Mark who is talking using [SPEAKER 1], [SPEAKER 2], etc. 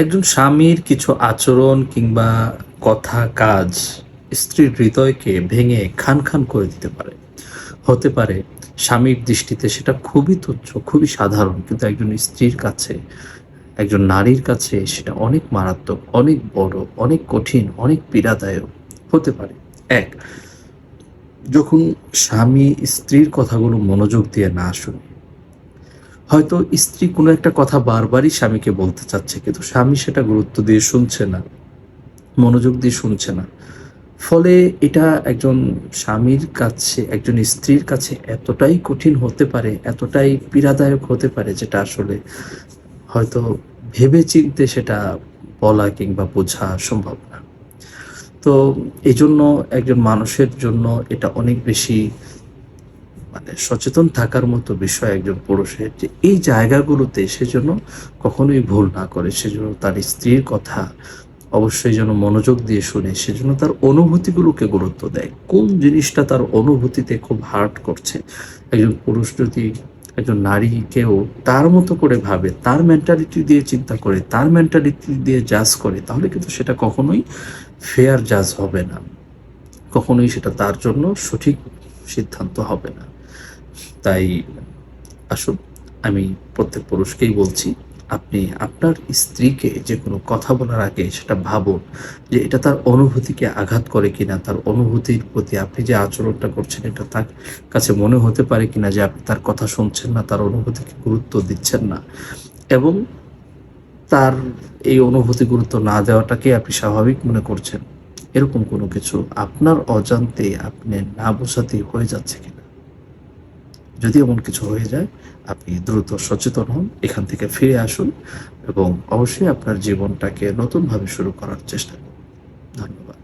[SPEAKER 1] একজন স্বামীর কিছু আচরণ কিংবা কথা কাজ স্ত্রীর হৃদয়কে ভেঙে খান খান করে দিতে পারে। হতে পারে স্বামীর দৃষ্টিতে সেটা খুবই তুচ্ছ, খুবই সাধারণ, কিন্তু একজন স্ত্রীর কাছে, একজন নারীর কাছে সেটা অনেক মারাত্মক, অনেক বড়, অনেক কঠিন, অনেক পীড়াদায়ক হতে পারে। এক, যখন স্বামী স্ত্রীর কথাগুলো মনোযোগ দিয়ে না শুনে। হয়তো স্ত্রী কোনো একটা কথা বারবারই স্বামীকে বলতে চাচ্ছে, কিন্তু স্বামী সেটা গুরুত্ব দিয়ে শুনছে না, মনোযোগ দিয়ে শুনছে না। ফলে এটা একজন স্বামীর কাছে, একজন স্ত্রীর কাছে এতটাই কঠিন হতে পারে, এতটাই পীড়াদায়ক হতে পারে, যেটা আসলে হয়তো ভেবে চিন্তে সেটা বলা কিংবা বোঝা সম্ভব না। তো এজন্য একজন মানুষের জন্য এটা অনেক বেশি সচেতন থাকার মতো বিষয় একজন পুরুষের, যে এই জায়গাগুলোতে সেজন্য কখনোই ভুল না করে, সেজন্য তার স্ত্রীর কথা অবশ্যই যেন মনোযোগ দিয়ে শুনে, সেজন্য তার অনুভূতিগুলোকে গুরুত্ব দেয়। কোন জিনিসটা তার অনুভূতিতে খুব হার্ট করছে, একজন পুরুষ যদি একজন নারীকেও তার মতো করে ভাবে, তার মেন্টালিটি দিয়ে চিন্তা করে, তার মেন্টালিটি দিয়ে জাজ করে, তাহলে কিন্তু সেটা কখনোই ফেয়ার জাজ হবে না, কখনোই সেটা তার জন্য সঠিক সিদ্ধান্ত হবে না। তাই আসুন, আমি প্রত্যেক পুরুষকেই বলছি, আপনি আপনার স্ত্রীকে যে কোনো কথা বলার আগে সেটা ভাবুন যে এটা তার অনুভূতিকে আঘাত করে কিনা, তার অনুভূতির প্রতি আপনি যে আচরণটা করছেন এটা তার কাছে মনে হতে পারে কিনা যে আপনি তার কথা শুনছেন না, তার অনুভূতিকে গুরুত্ব দিচ্ছেন না, এবং তার এই অনুভূতি গুরুত্ব না দেওয়াটাকে আপনি স্বাভাবিক মনে করছেন, এরকম কোনো কিছু আপনার অজান্তে আপনি না বোঝাতেই হয়ে যাচ্ছে কিনা। যদি এমন কিছু হয়ে যায়, আপনি দ্রুত সচেতন হন, এখান থেকে ফিরে আসুন এবং অবশ্যই আপনার জীবনটাকে নতুনভাবে শুরু করার চেষ্টা করুন। ধন্যবাদ।